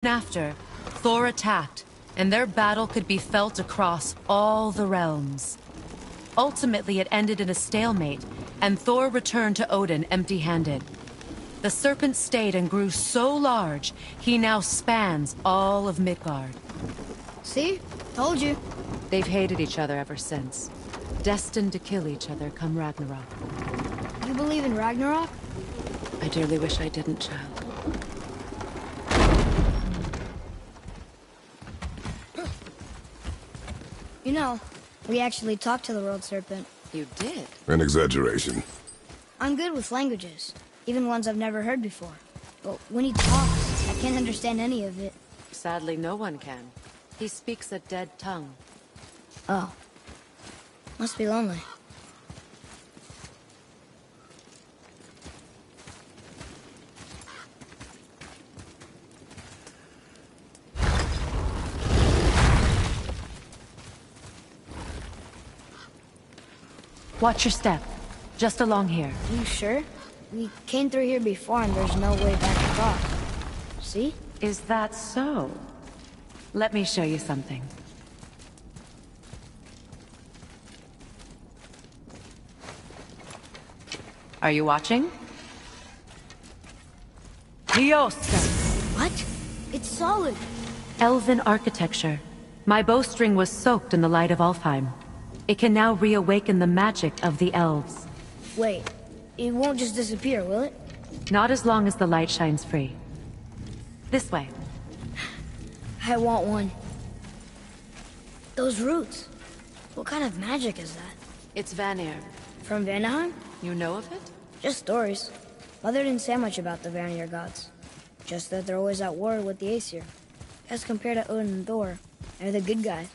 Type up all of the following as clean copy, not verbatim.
After, Thor attacked, and their battle could be felt across all the realms. Ultimately, it ended in a stalemate, and Thor returned to Odin empty-handed. The serpent stayed and grew so large, he now spans all of Midgard. See? Told you. They've hated each other ever since, destined to kill each other come Ragnarok. You believe in Ragnarok? I dearly wish I didn't, child. You know, we actually talked to the World Serpent. You did? An exaggeration. I'm good with languages, even ones I've never heard before. But when he talks, I can't understand any of it. Sadly, no one can. He speaks a dead tongue. Oh. Must be lonely. Watch your step. Just along here. You sure? We came through here before and there's no way back across. See? Is that so? Let me show you something. Are you watching? Ljosta! What? It's solid. Elven architecture. My bowstring was soaked in the light of Alfheim. It can now reawaken the magic of the elves. Wait, it won't just disappear, will it? Not as long as the light shines free. This way. I want one. Those roots. What kind of magic is that? It's Vanir. From Vanaheim? You know of it? Just stories. Mother didn't say much about the Vanir gods. Just that they're always at war with the Aesir. As compared to Odin and Thor, they're the good guys.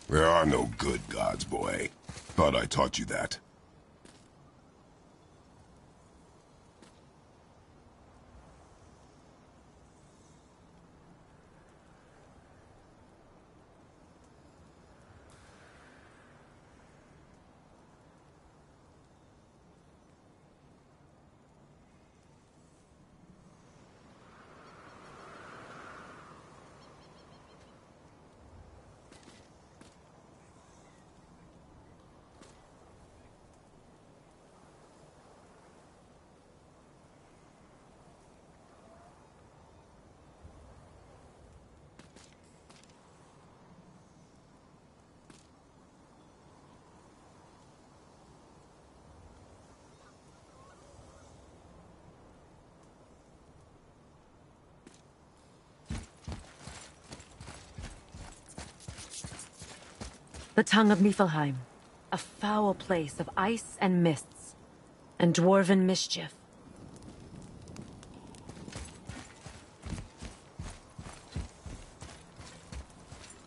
There are no good gods, boy. Thought I taught you that. The tongue of Niflheim. A foul place of ice and mists. And dwarven mischief.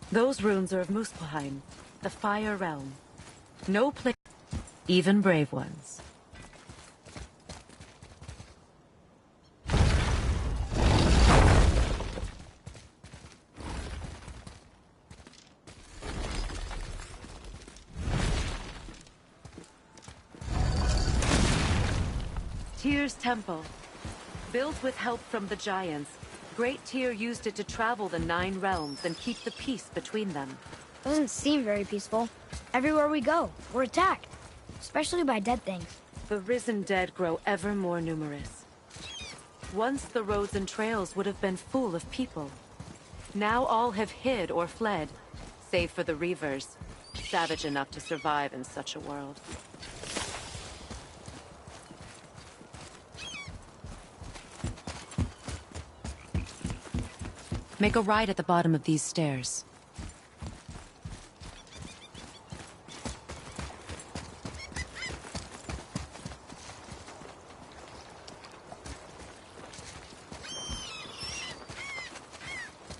Those runes are of Muspelheim, the Fire Realm. No place, even brave ones. Tyr's Temple. Built with help from the Giants, Great Tyr used it to travel the 9 realms and keep the peace between them. Doesn't seem very peaceful. Everywhere we go, we're attacked. Especially by dead things. The risen dead grow ever more numerous. Once the roads and trails would have been full of people. Now all have hid or fled, save for the Reavers, savage enough to survive in such a world. Make a right at the bottom of these stairs.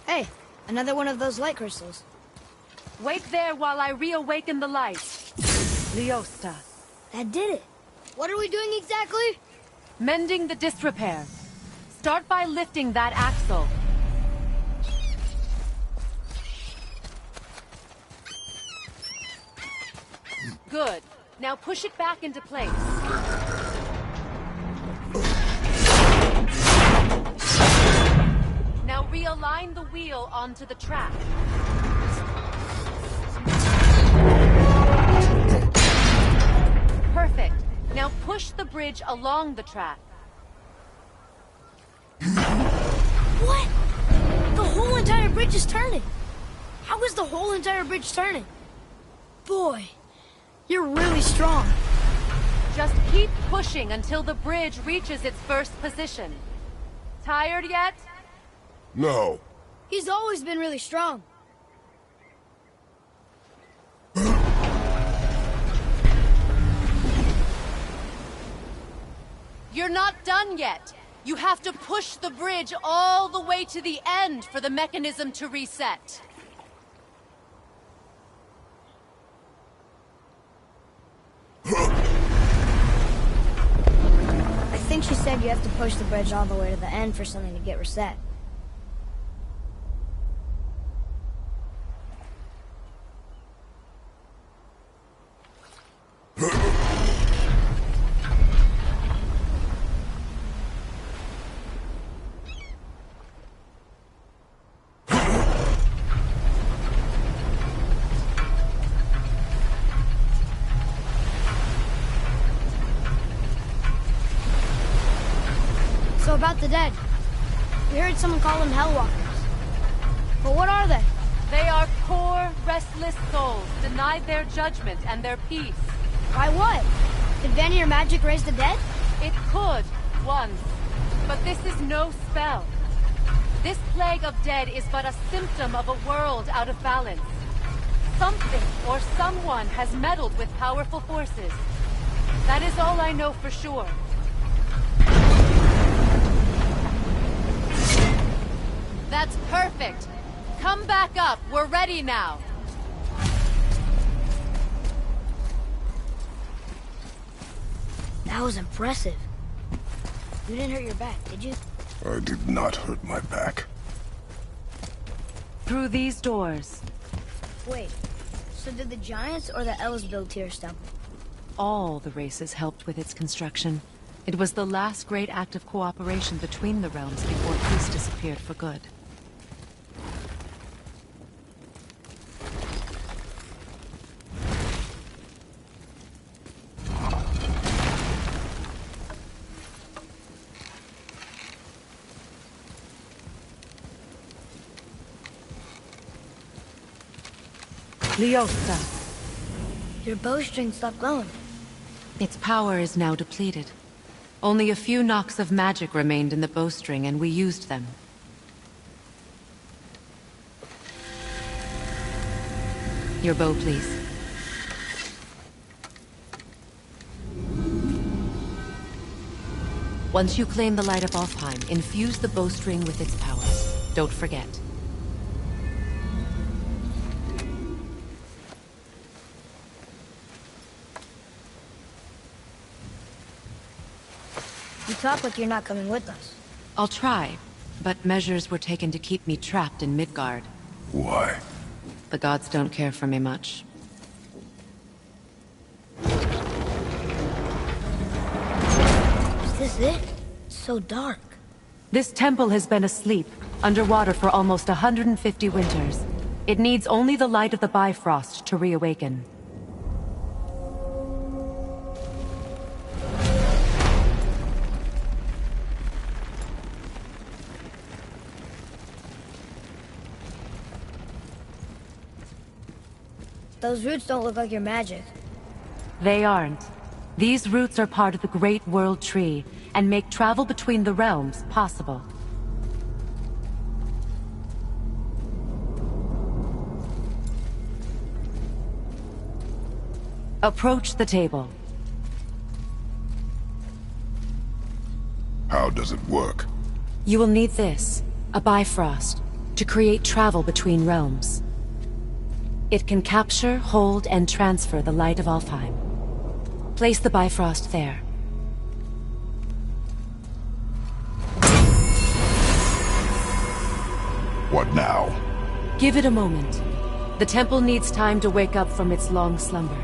Hey, another one of those light crystals. Wait there while I reawaken the light. Ljosta. That did it. What are we doing exactly? Mending the disrepair. Start by lifting that axle. Good. Now push it back into place. Now realign the wheel onto the track. Perfect. Now push the bridge along the track. What? The whole entire bridge is turning. How is the whole entire bridge turning? Boy, you're really strong. Just keep pushing until the bridge reaches its first position. Tired yet? No. He's always been really strong. You're not done yet. You have to push the bridge all the way to the end for the mechanism to reset. I think she said you have to push the bridge all the way to the end for something to get reset. So about the dead. We heard someone call them Hellwalkers. But what are they? They are poor, restless souls, denied their judgment and their peace. Why what? Did Vanir magic raise the dead? It could, once. But this is no spell. This plague of dead is but a symptom of a world out of balance. Something or someone has meddled with powerful forces. That is all I know for sure. That's perfect. Come back up. We're ready now. That was impressive. You didn't hurt your back, did you? I did not hurt my back. Through these doors. Wait, so did the Giants or the Elves build Tyr's temple? All the races helped with its construction. It was the last great act of cooperation between the realms before peace disappeared for good. Leosta. Your bowstring stopped glowing. Its power is now depleted. Only a few knocks of magic remained in the bowstring, and we used them. Your bow, please. Once you claim the Light of Alfheim, infuse the bowstring with its powers. Don't forget. You talk like you're not coming with us. I'll try, but measures were taken to keep me trapped in Midgard. Why? The gods don't care for me much. Is this it? It's so dark. This temple has been asleep, underwater for almost 150 winters. It needs only the light of the Bifrost to reawaken. Those roots don't look like your magic. They aren't. These roots are part of the Great World Tree, and make travel between the realms possible. Approach the table. How does it work? You will need this, a Bifrost, to create travel between realms. It can capture, hold, and transfer the Light of Alfheim. Place the Bifrost there. What now? Give it a moment. The temple needs time to wake up from its long slumber.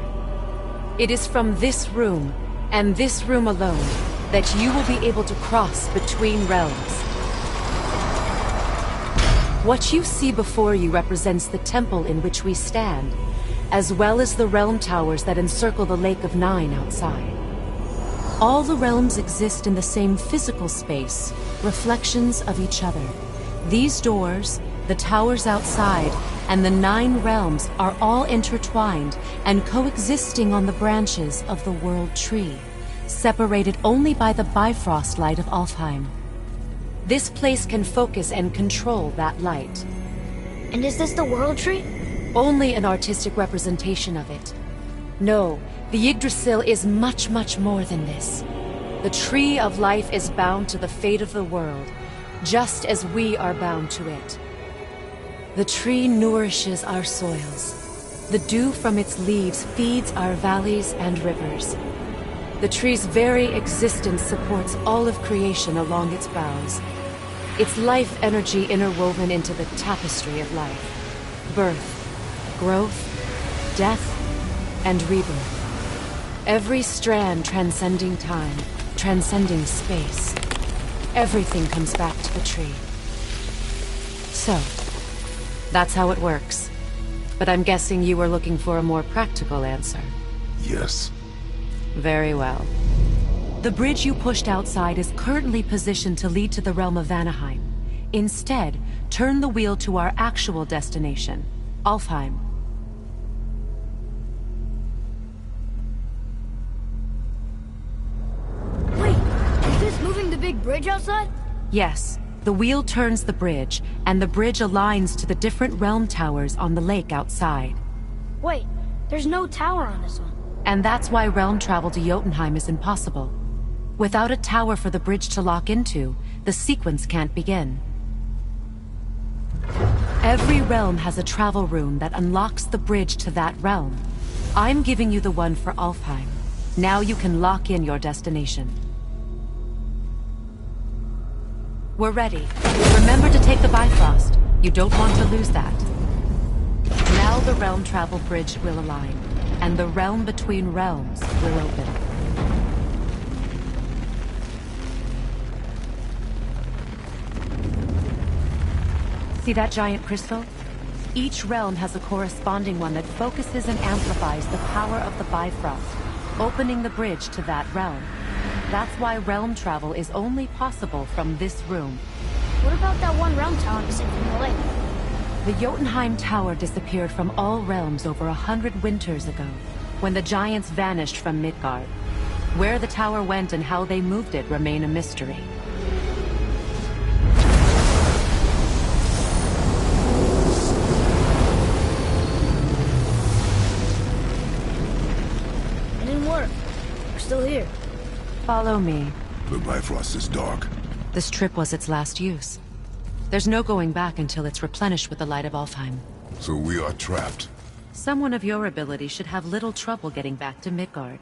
It is from this room, and this room alone, that you will be able to cross between realms. What you see before you represents the temple in which we stand, as well as the realm towers that encircle the Lake of Nine outside. All the realms exist in the same physical space, reflections of each other. These doors, the towers outside, and the 9 realms are all intertwined and coexisting on the branches of the World Tree, separated only by the Bifrost light of Alfheim. This place can focus and control that light. And is this the World Tree? Only an artistic representation of it. No, the Yggdrasil is much, much more than this. The Tree of Life is bound to the fate of the world, just as we are bound to it. The tree nourishes our soils. The dew from its leaves feeds our valleys and rivers. The tree's very existence supports all of creation along its boughs. Its life energy interwoven into the tapestry of life. Birth, growth, death, and rebirth. Every strand transcending time, transcending space. Everything comes back to the tree. So, that's how it works. But I'm guessing you were looking for a more practical answer. Yes. Very well. The bridge you pushed outside is currently positioned to lead to the realm of Vanaheim. Instead, turn the wheel to our actual destination, Alfheim. Wait, is this moving the big bridge outside? Yes, the wheel turns the bridge, and the bridge aligns to the different realm towers on the lake outside. Wait, there's no tower on this one. And that's why realm travel to Jotunheim is impossible. Without a tower for the bridge to lock into, the sequence can't begin. Every realm has a travel rune that unlocks the bridge to that realm. I'm giving you the one for Alfheim. Now you can lock in your destination. We're ready. Remember to take the Bifrost. You don't want to lose that. Now the realm travel bridge will align, and the realm between realms will open. See that giant crystal? Each realm has a corresponding one that focuses and amplifies the power of the Bifrost, opening the bridge to that realm. That's why realm travel is only possible from this room. What about that one realm tower missing from the lake? The Jotunheim Tower disappeared from all realms over 100 winters ago, when the giants vanished from Midgard. Where the tower went and how they moved it remain a mystery. It didn't work. We're still here. Follow me. The Bifrost is dark. This trip was its last use. There's no going back until it's replenished with the light of Alfheim. So we are trapped. Someone of your ability should have little trouble getting back to Midgard.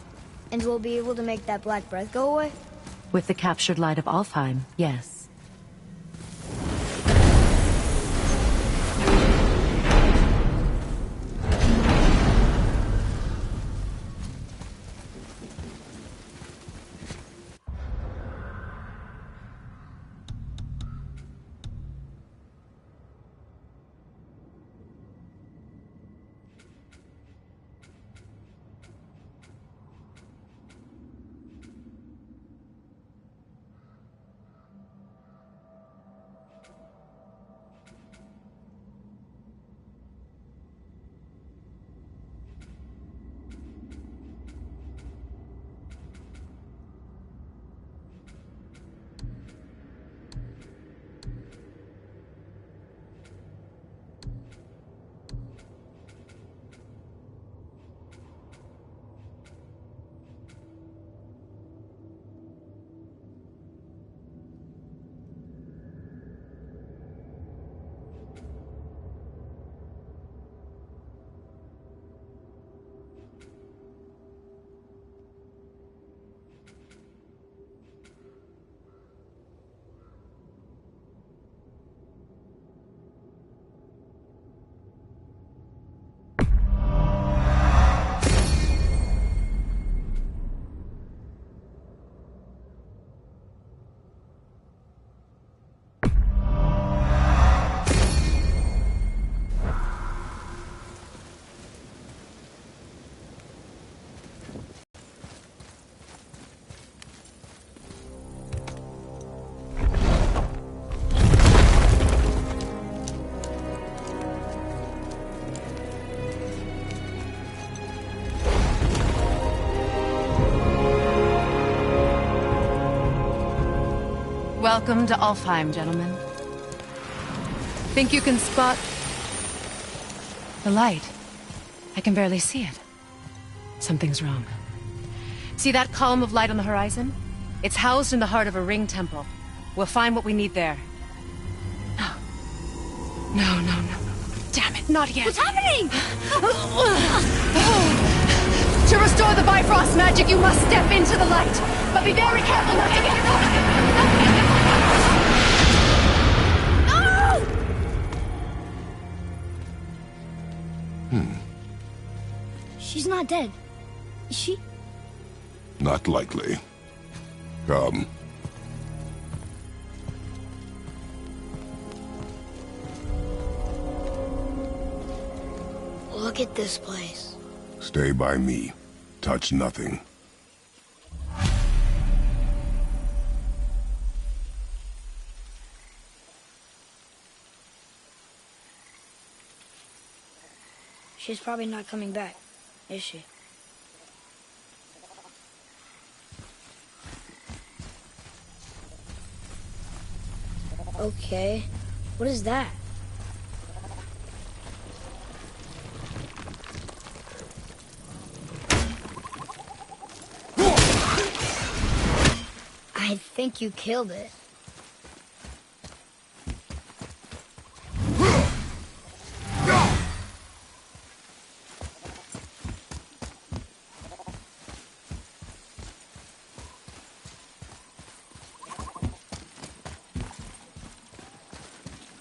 And we'll be able to make that black breath go away? With the captured light of Alfheim, yes. Welcome to Alfheim, gentlemen. Think you can spot the light? I can barely see it. Something's wrong. See that column of light on the horizon? It's housed in the heart of a ring temple. We'll find what we need there. No. No, no, no. Damn it, not yet. What's happening? To restore the Bifrost magic, you must step into the light. But be very careful not to get No! She's not dead. Is she? Not likely. Come. Look at this place. Stay by me. Touch nothing. She's probably not coming back, is she? Okay, what is that? I think you killed it.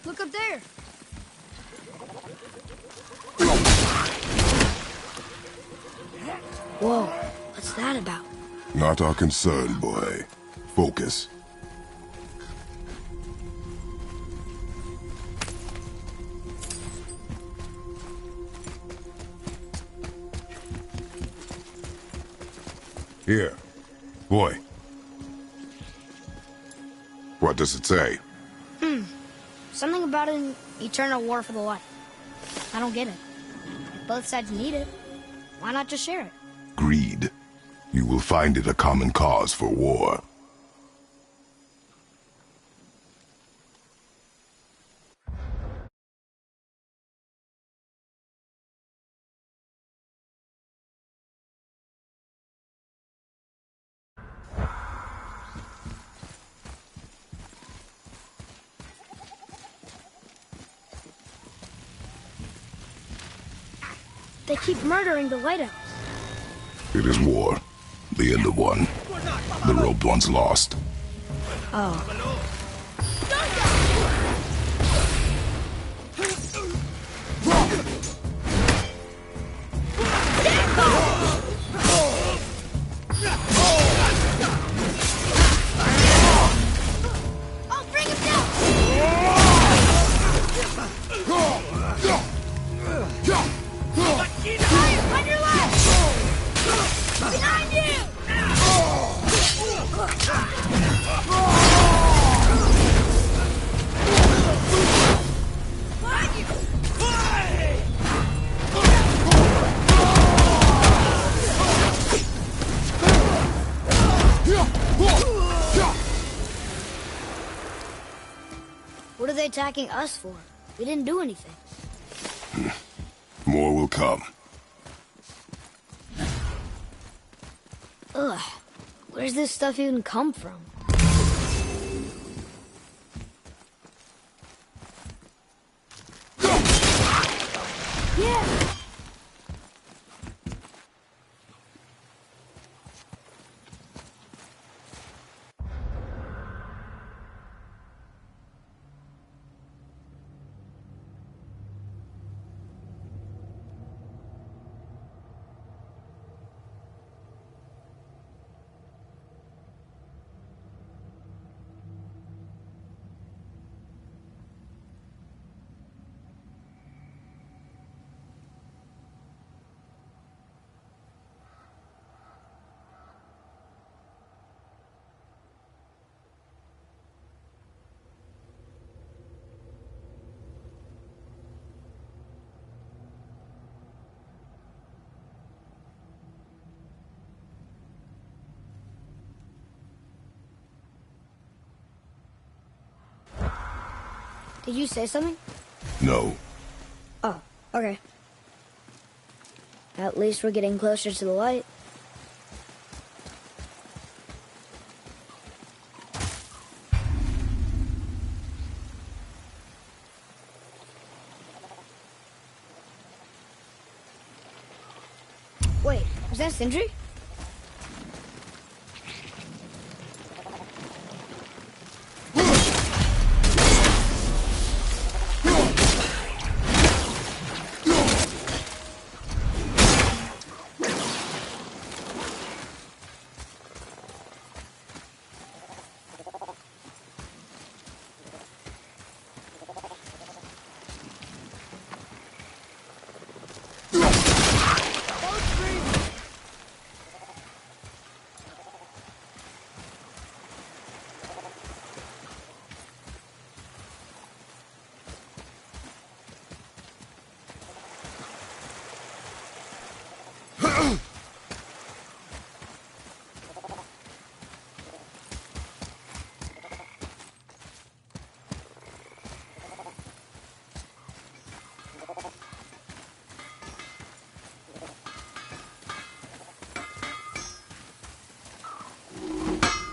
Look up there. Whoa, what's that about? Not our concern, boy. Focus. Here. Boy. What does it say? Something about an eternal war for the light. I don't get it. If both sides need it, why not just share it? Greed. You will find it a common cause for war. They keep murdering the Lighthouse. It is war. The end of one. The robed one's lost. Oh. I'll bring him down! Fire, on your left! Behind you! What are they attacking us for? We didn't do anything. More will come. Ugh. Where's this stuff even come from? Yeah! Did you say something? No. Oh, okay. At least we're getting closer to the light. Wait, was that Sindri?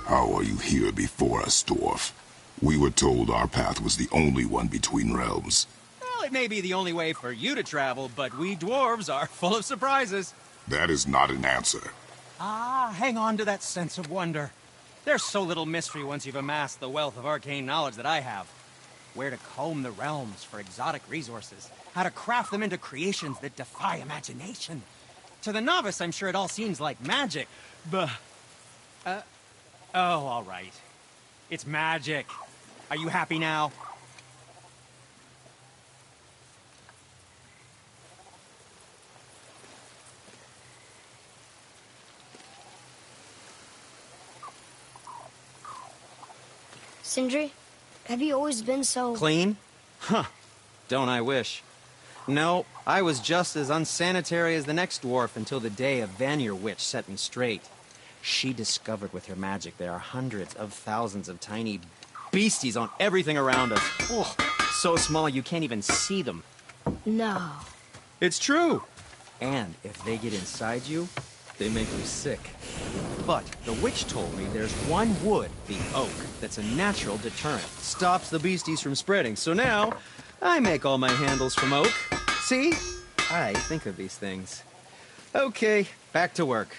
How are you here before us, dwarf? We were told our path was the only one between realms. Well, it may be the only way for you to travel, but we dwarves are full of surprises. That is not an answer. Ah, hang on to that sense of wonder. There's so little mystery once you've amassed the wealth of arcane knowledge that I have. Where to comb the realms for exotic resources. How to craft them into creations that defy imagination. To the novice, I'm sure it all seems like magic, but... oh, all right. It's magic. Are you happy now? Sindri, have you always been so... Clean? Huh. Don't I wish. No, I was just as unsanitary as the next dwarf until the day a Vanir witch set me straight. She discovered with her magic there are hundreds of thousands of tiny beasties on everything around us. Oh, so small you can't even see them. No. It's true. And if they get inside you, they make you sick. But the witch told me there's one wood, the oak, that's a natural deterrent. Stops the beasties from spreading. So now, I make all my handles from oak. See? I think of these things. Okay, back to work.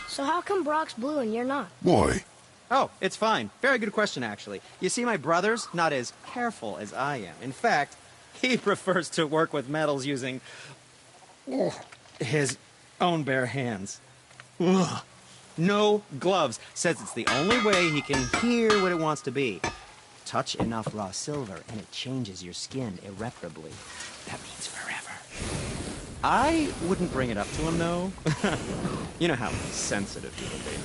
So how come Brock's blue and you're not? Boy, Oh, it's fine. Very good question, actually. You see, my brother's not as careful as I am. In fact, he prefers to work with metals using his own bare hands. Ugh. No gloves. Says it's the only way he can hear what it wants to be. Touch enough raw silver and it changes your skin irreparably. That means forever. I wouldn't bring it up to him, though. You know how sensitive he will be.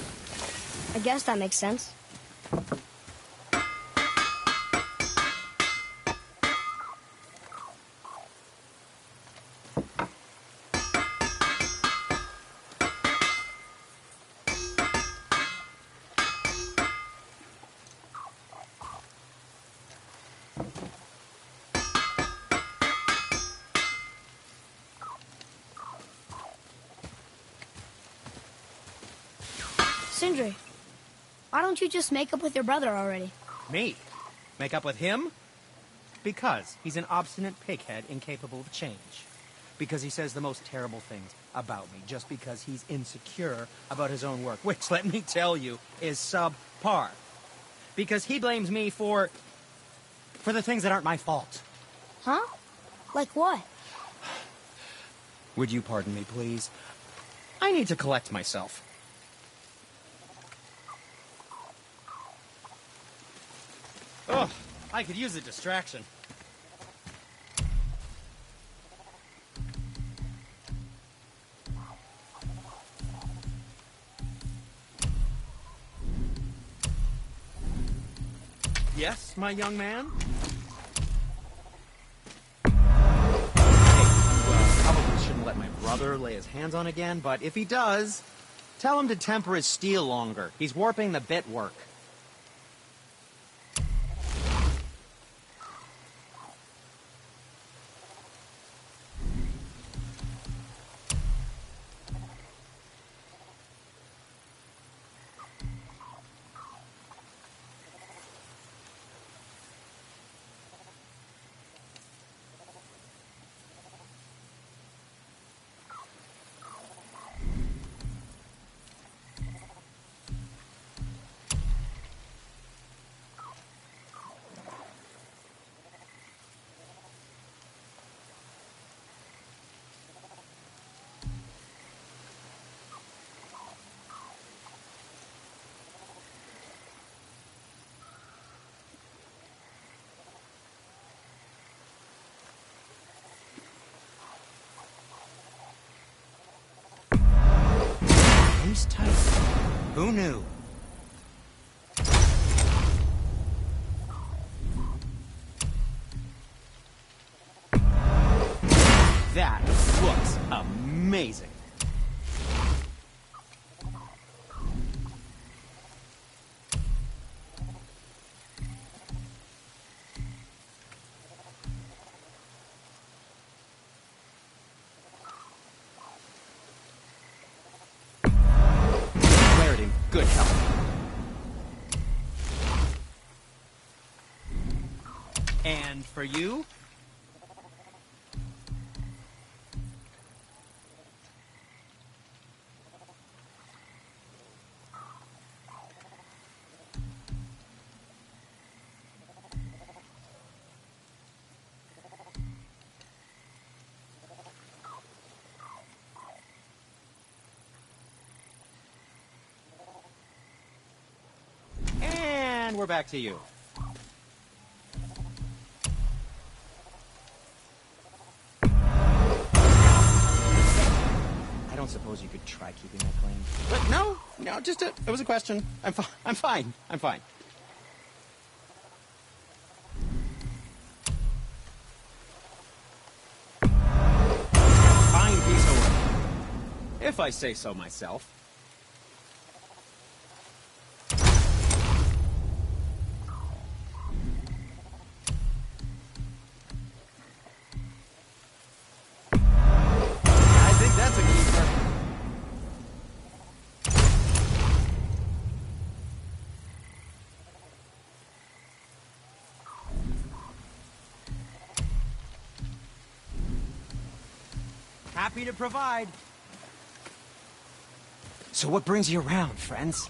I guess that makes sense. Sindri, why don't you just make up with your brother already? Me? Make up with him? Because he's an obstinate pighead incapable of change. Because he says the most terrible things about me just because he's insecure about his own work, which, let me tell you, is subpar. Because he blames me for the things that aren't my fault. Huh? Like what? Would you pardon me, please? I need to collect myself. Ugh, I could use a distraction. Yes, my young man? brother lay his hands on again, but if he does, tell him to temper his steel longer. He's warping the bit work. Who's tight? Who knew? That looks amazing. Good health. And for you? And we're back to you. I don't suppose you could try keeping that clean. But no, it was a question. I'm fine. Fine piece of work, if I say so myself. That's a keeper. Happy to provide. So what brings you around, friends?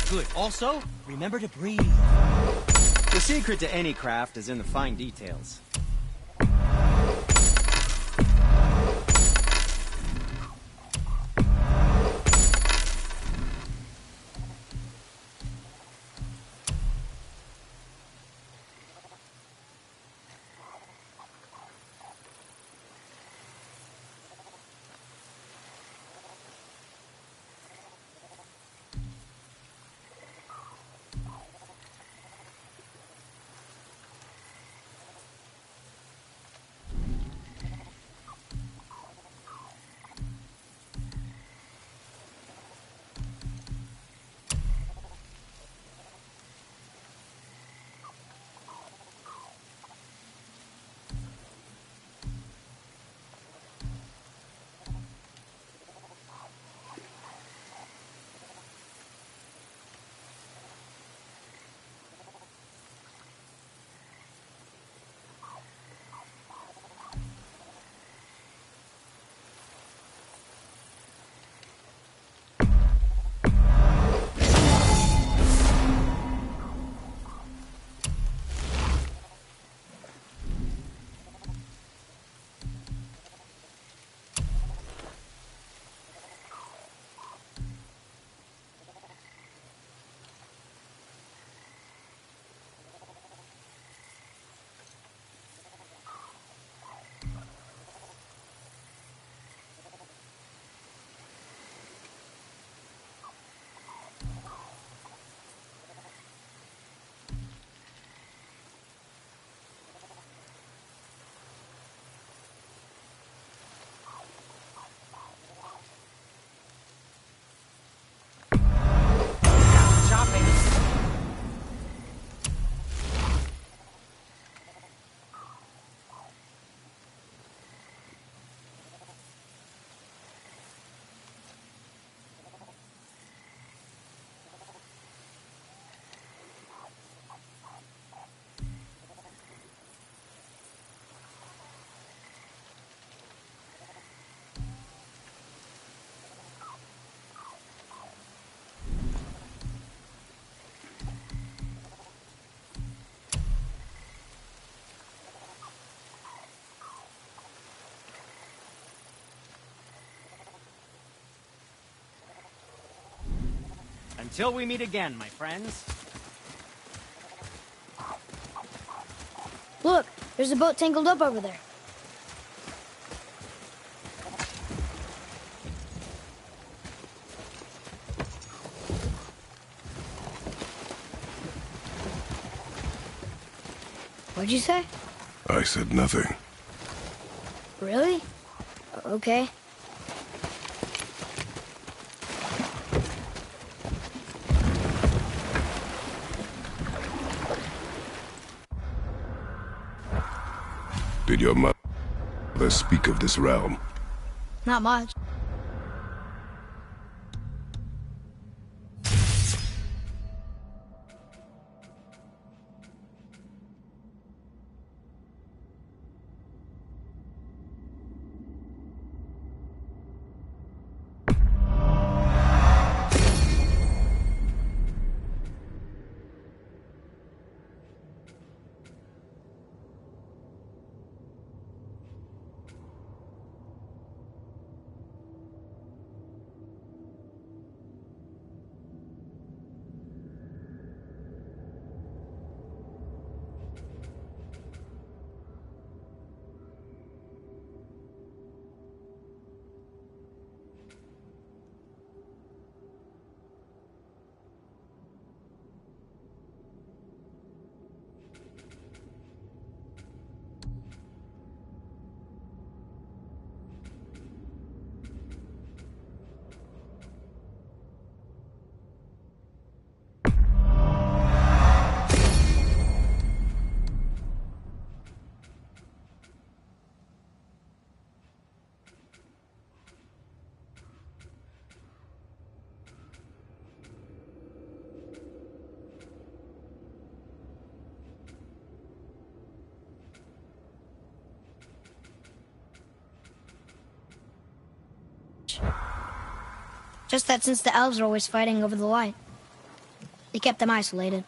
Good. Also, remember to breathe. The secret to any craft is in the fine details. Until we meet again, my friends. Look, there's a boat tangled up over there. What'd you say? I said nothing. Really? Okay. Did your mother speak of this realm? Not much. Just that since the elves are always fighting over the light. They kept them isolated.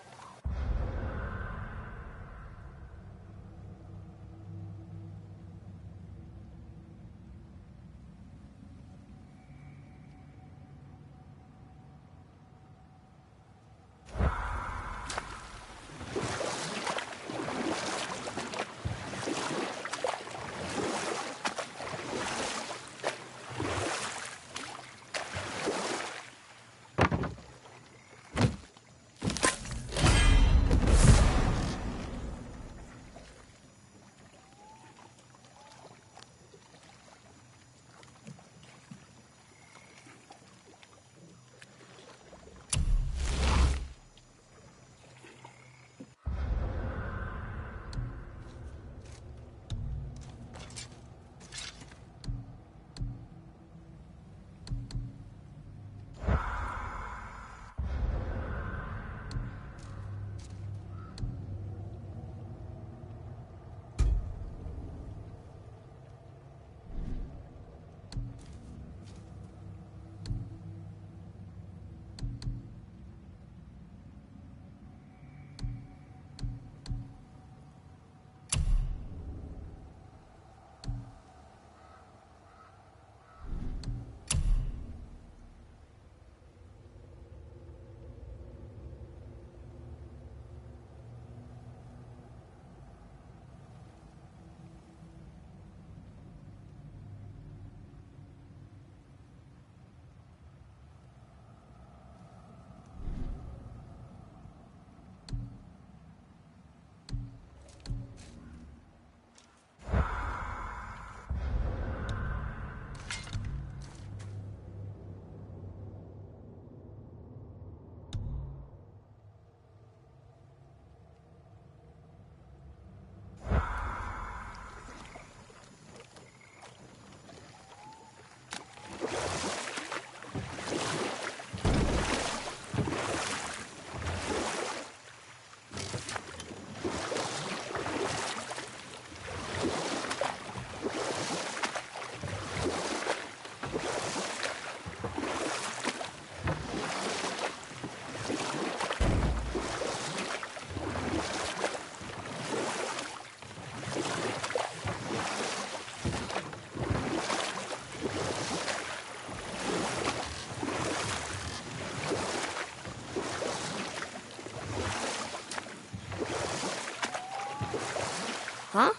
Huh?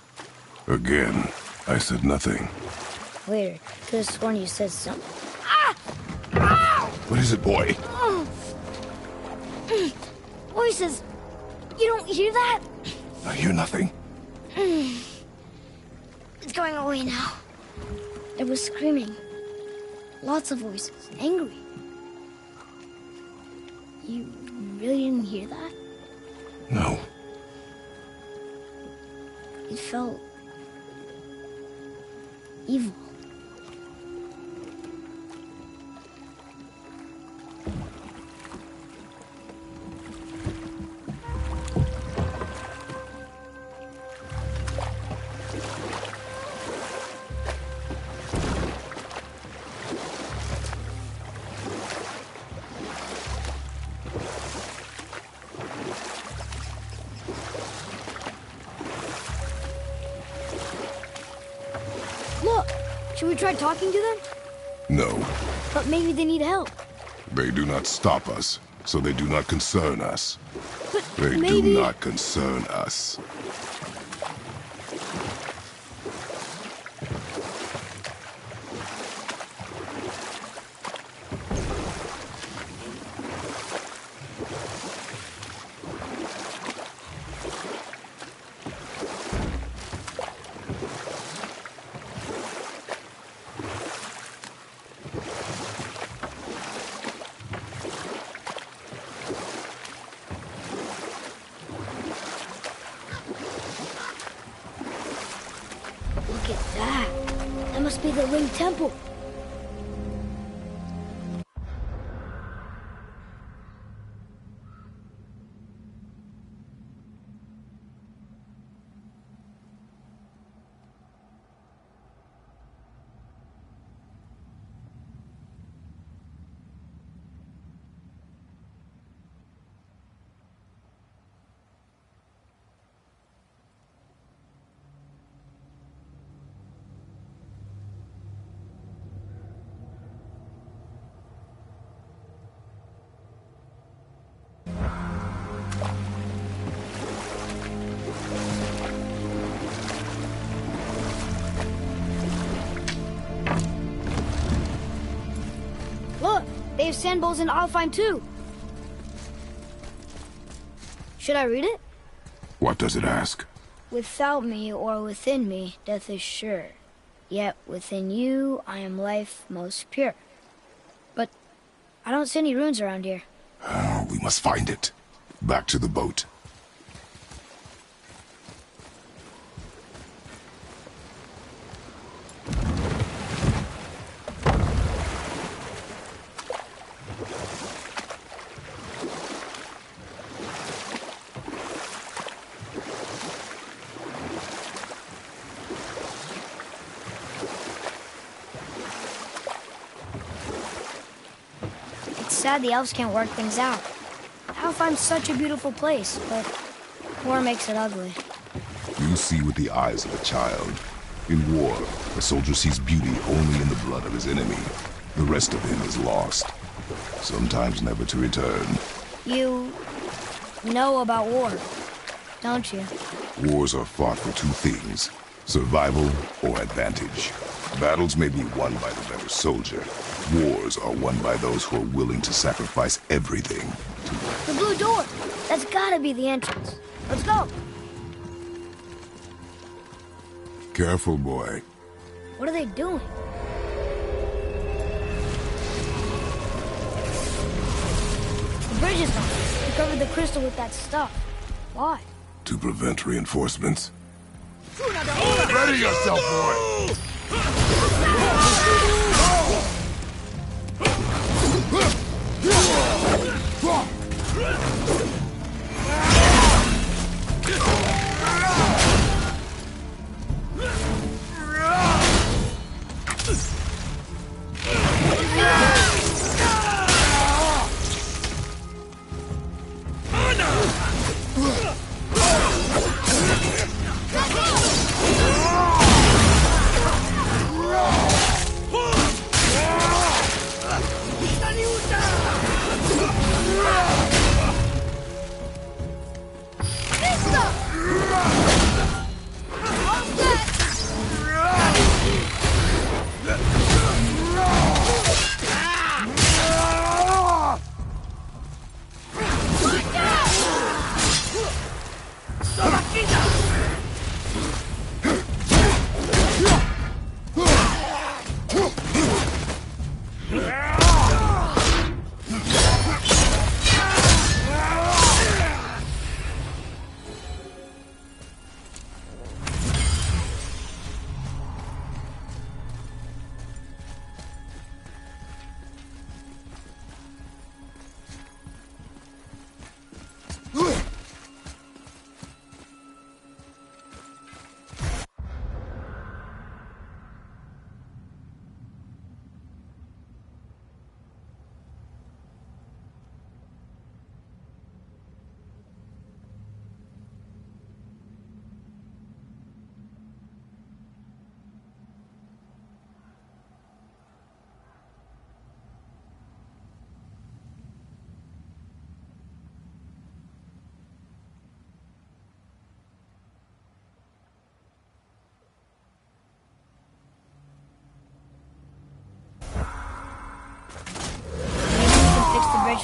Again, I said nothing. Later. Could have sworn you said something. What is it, boy? Voices. You don't hear that? I hear nothing. It's going away now. There was screaming. Lots of voices. Angry. You really didn't hear that? No. It felt evil. Look, should we try talking to them? No. But maybe they need help. They do not stop us, so they do not concern us. But They maybe... do not concern us. Look at that. That must be the Ring Temple. sand bowls in Alfheim too. Should I read it? What does it ask? Without me or within me, death is sure. Yet within you, I am life most pure. But I don't see any runes around here. We must find it. Back to the boat. It's sad the elves can't work things out. Alfheim's such a beautiful place, but war makes it ugly. You see with the eyes of a child. In war, a soldier sees beauty only in the blood of his enemy. The rest of him is lost, sometimes never to return. You know about war, don't you? Wars are fought for two things, survival or advantage. Battles may be won by the better soldier. Wars are won by those who are willing to sacrifice everything to The blue door! That's gotta be the entrance. Let's go! Careful, boy. What are they doing? The bridge is gone. They covered the crystal with that stuff. Why? To prevent reinforcements. Ready yourself, boy!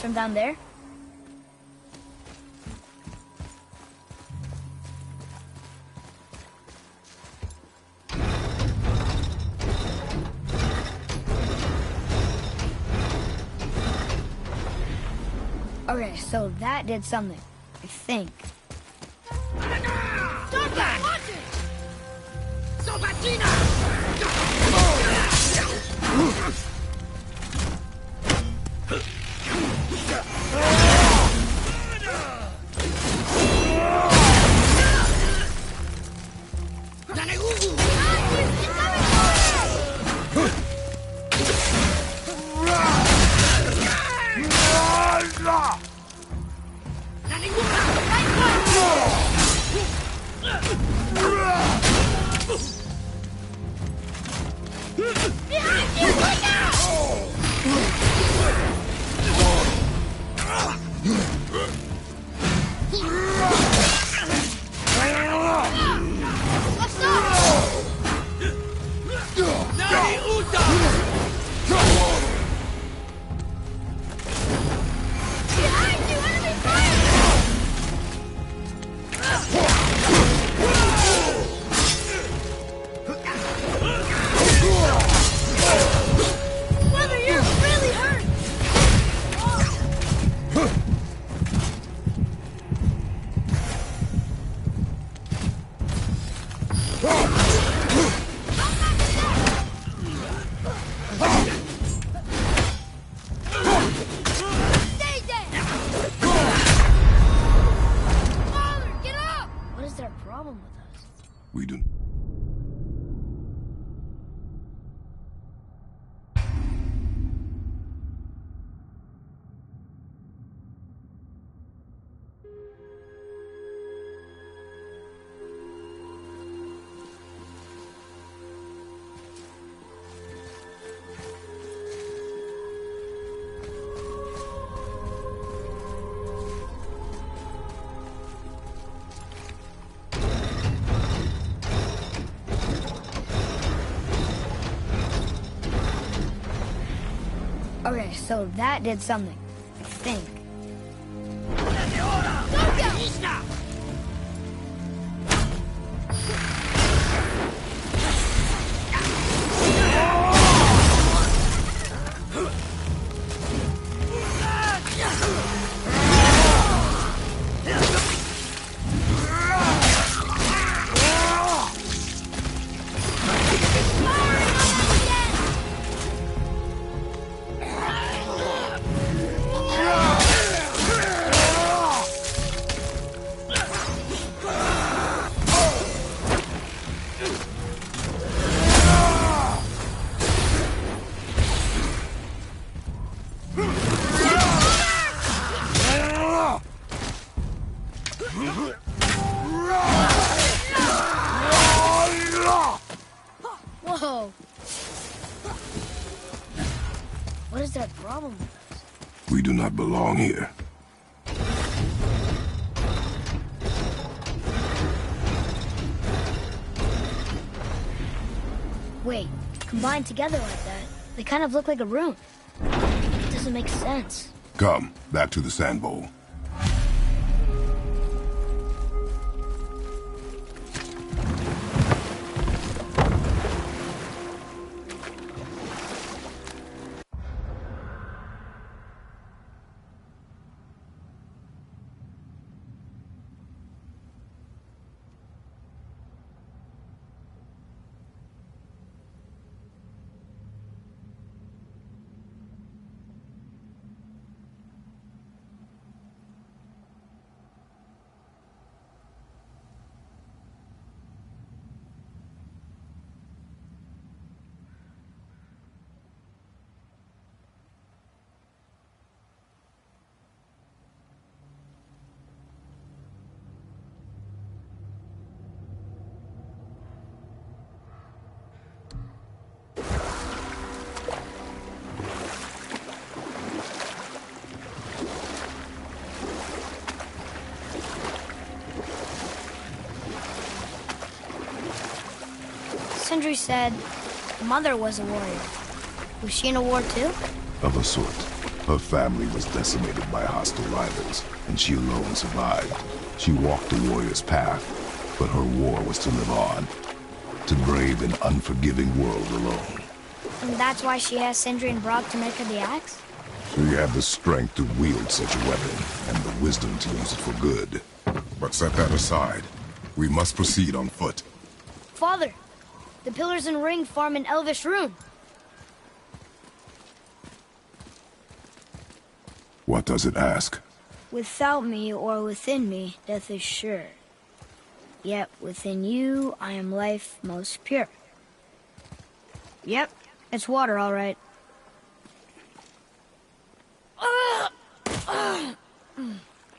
From down there? Okay, so that did something, I think. Stop that! Watch it! Sobatina! We do. Okay, so that did something, I think. Whoa! What is their problem? We do not belong here. Wait, combined together like that, they kind of look like a room. It doesn't make sense. Come, back to the sand bowl. Sindri said Mother was a warrior. Was she in a war too? Of a sort. Her family was decimated by hostile rivals, and she alone survived. She walked the warrior's path, but her war was to live on. To brave an unforgiving world alone. And that's why she has Sindri and Brok to make her the axe? She had the strength to wield such a weapon, and the wisdom to use it for good. But set that aside. We must proceed on foot. Father, the pillars and ring form an elvish rune. What does it ask? Without me or within me, death is sure. Yet within you, I am life most pure. Yep, it's water, all right.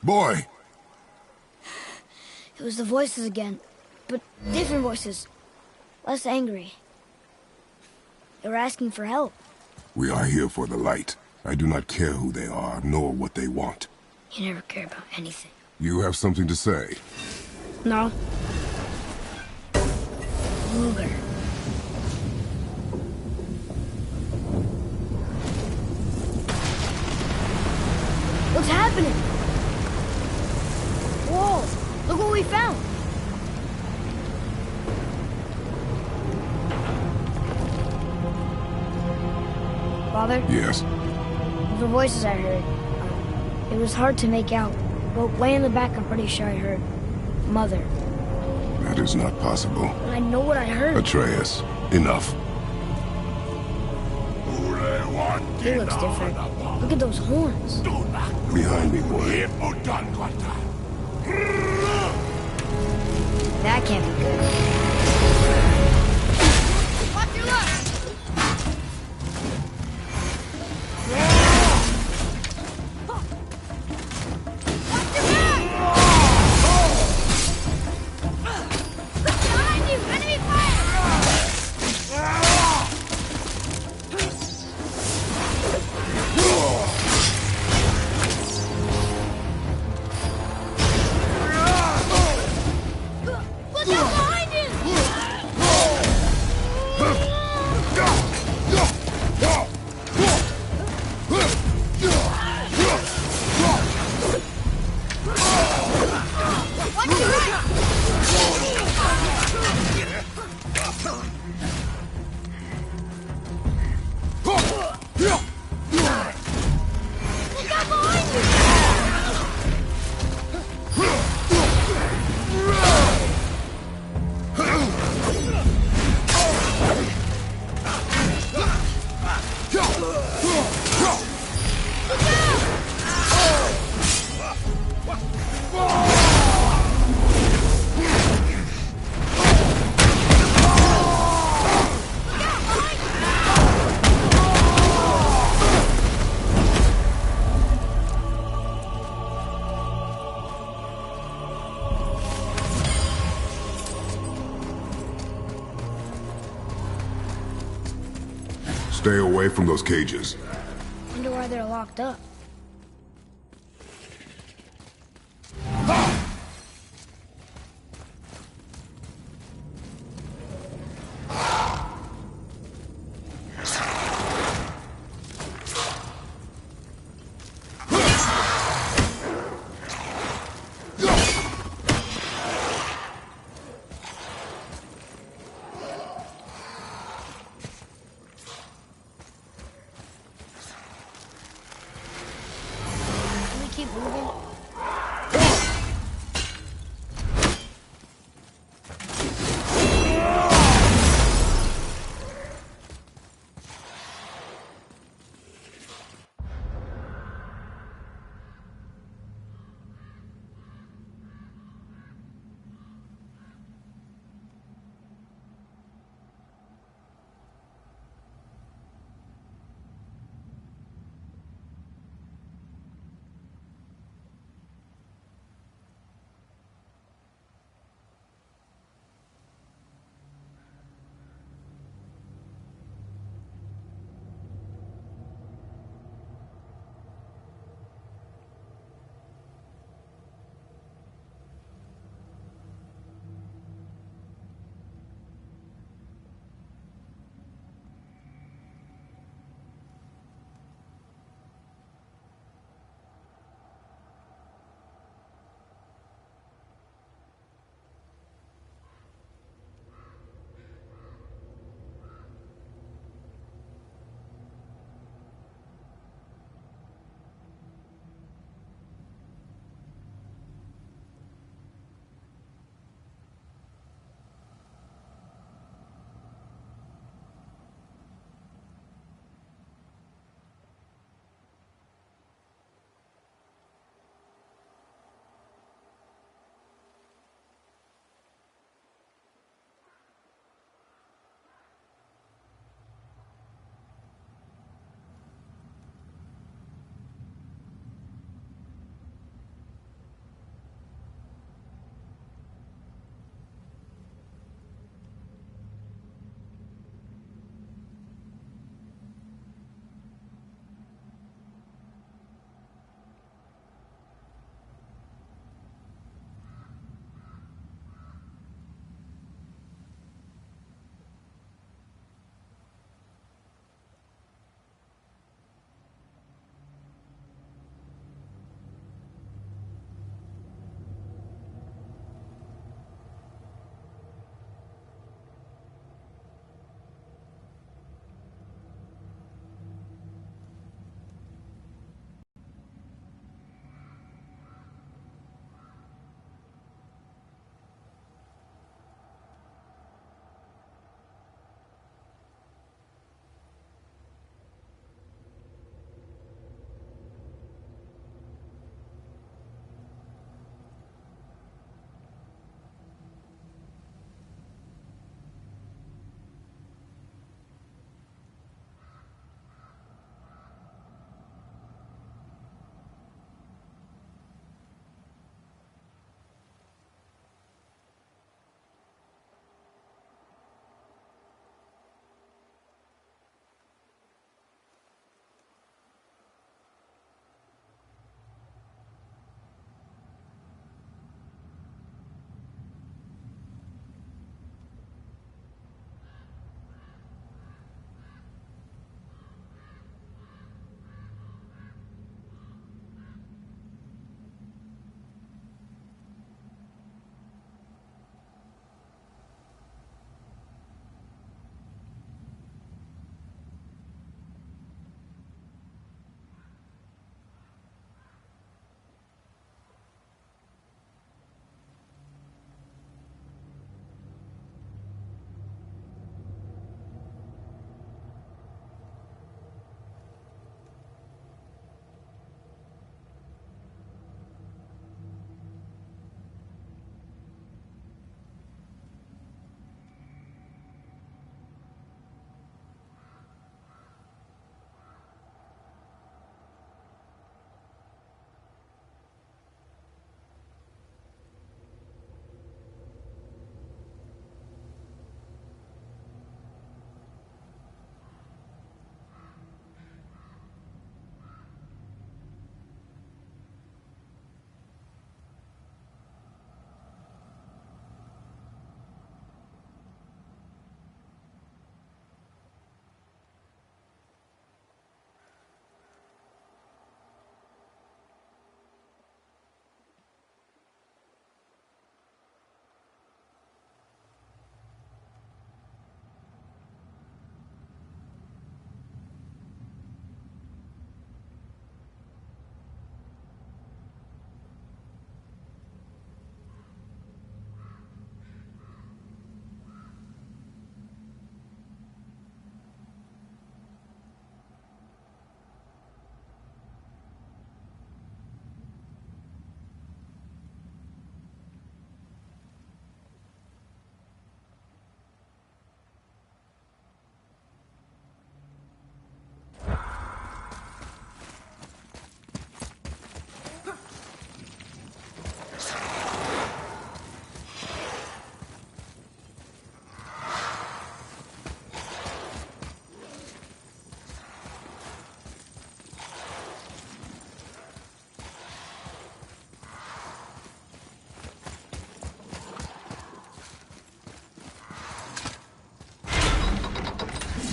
Boy! It was the voices again, but different voices. Less angry. They were asking for help. We are here for the light. I do not care who they are, nor what they want. You never care about anything. You have something to say? No. Luger. What's happening? Whoa! Look what we found! Father? Yes. The voices I heard. It was hard to make out, but way in the back I'm pretty sure I heard Mother. That is not possible. But I know what I heard. Atreus, enough. He looks different. Look at those horns. Behind me, boy. That can't be good. Stay away from those cages. Wonder why they're locked up.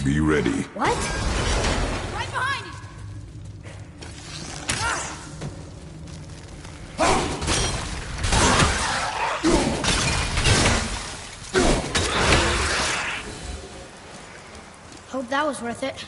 Be ready. What? Right behind you! Hope that was worth it.